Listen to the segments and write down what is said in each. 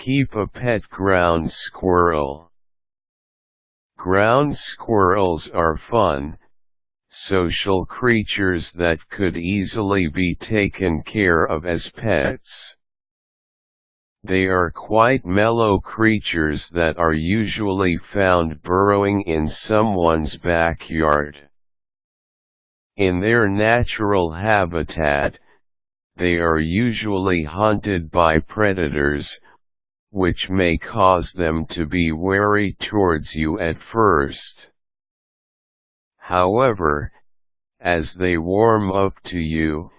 Keep a pet ground squirrel. Ground squirrels are fun, social creatures that could easily be taken care of as pets. They are quite mellow creatures that are usually found burrowing in someone's backyard. In their natural habitat, they are usually hunted by predators, which may cause them to be wary towards you at first. However, as they warm up to you,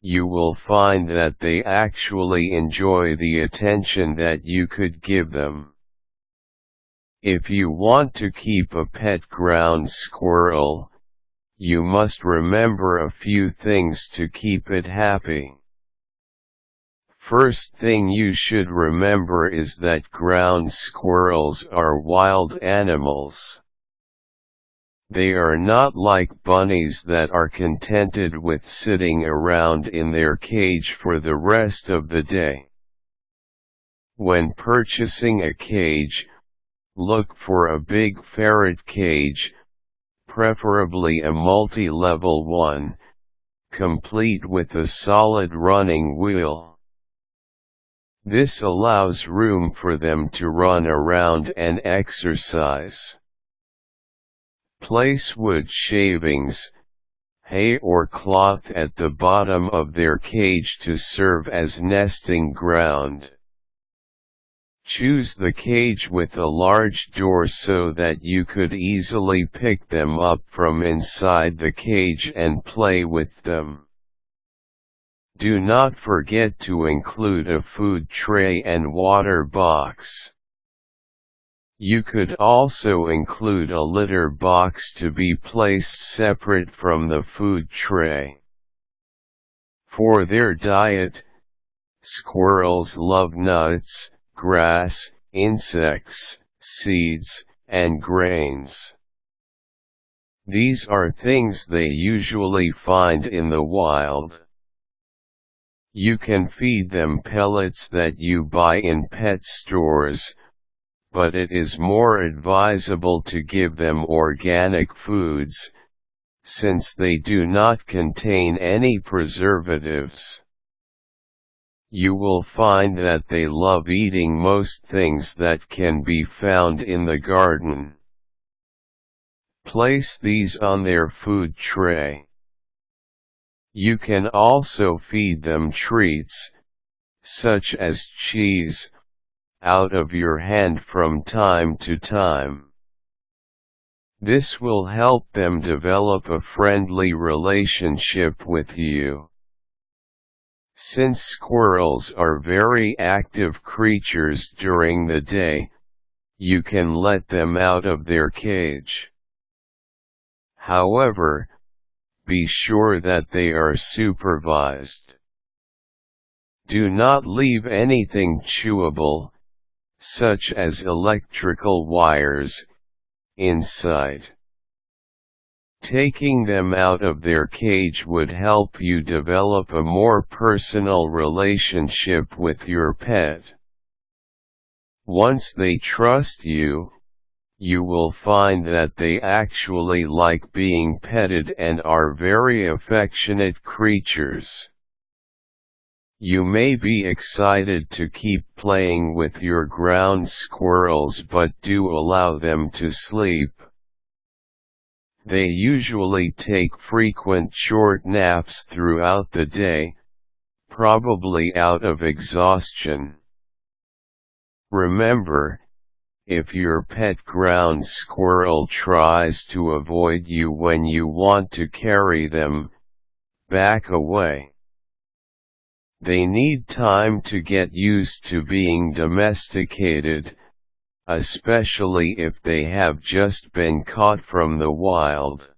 you will find that they actually enjoy the attention that you could give them. If you want to keep a pet ground squirrel, you must remember a few things to keep it happy. First thing you should remember is that ground squirrels are wild animals. They are not like bunnies that are contented with sitting around in their cage for the rest of the day. When purchasing a cage, look for a big ferret cage, preferably a multi-level one, complete with a solid running wheel. This allows room for them to run around and exercise. Place wood shavings, hay or cloth at the bottom of their cage to serve as nesting ground. Choose the cage with a large door so that you could easily pick them up from inside the cage and play with them. Do not forget to include a food tray and water box. You could also include a litter box to be placed separate from the food tray. For their diet, squirrels love nuts, grass, insects, seeds, and grains. These are things they usually find in the wild. You can feed them pellets that you buy in pet stores, but it is more advisable to give them organic foods, since they do not contain any preservatives. You will find that they love eating most things that can be found in the garden. Place these on their food tray. You can also feed them treats, such as cheese, out of your hand from time to time. This will help them develop a friendly relationship with you. Since squirrels are very active creatures during the day, you can let them out of their cage. However, be sure that they are supervised. Do not leave anything chewable, such as electrical wires, inside. Taking them out of their cage would help you develop a more personal relationship with your pet. Once they trust you, you will find that they actually like being petted and are very affectionate creatures. You may be excited to keep playing with your ground squirrels, but do allow them to sleep. They usually take frequent short naps throughout the day, probably out of exhaustion. Remember, if your pet ground squirrel tries to avoid you when you want to carry them, back away. They need time to get used to being domesticated, especially if they have just been caught from the wild.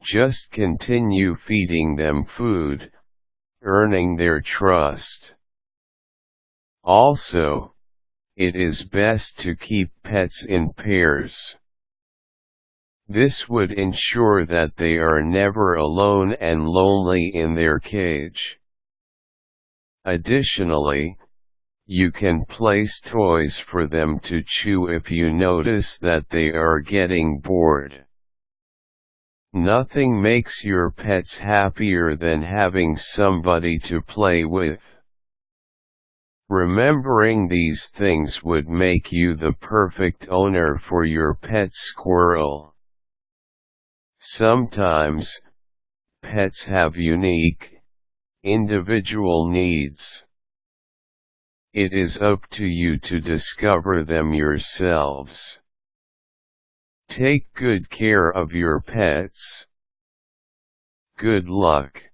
Just continue feeding them food, earning their trust. Also, it is best to keep pets in pairs. This would ensure that they are never alone and lonely in their cage. Additionally, You can place toys for them to chew if you notice that they are getting bored. Nothing makes your pets happier than having somebody to play with. Remembering these things would make you the perfect owner for your pet squirrel. Sometimes, pets have unique, individual needs. It is up to you to discover them yourselves. Take good care of your pets. Good luck.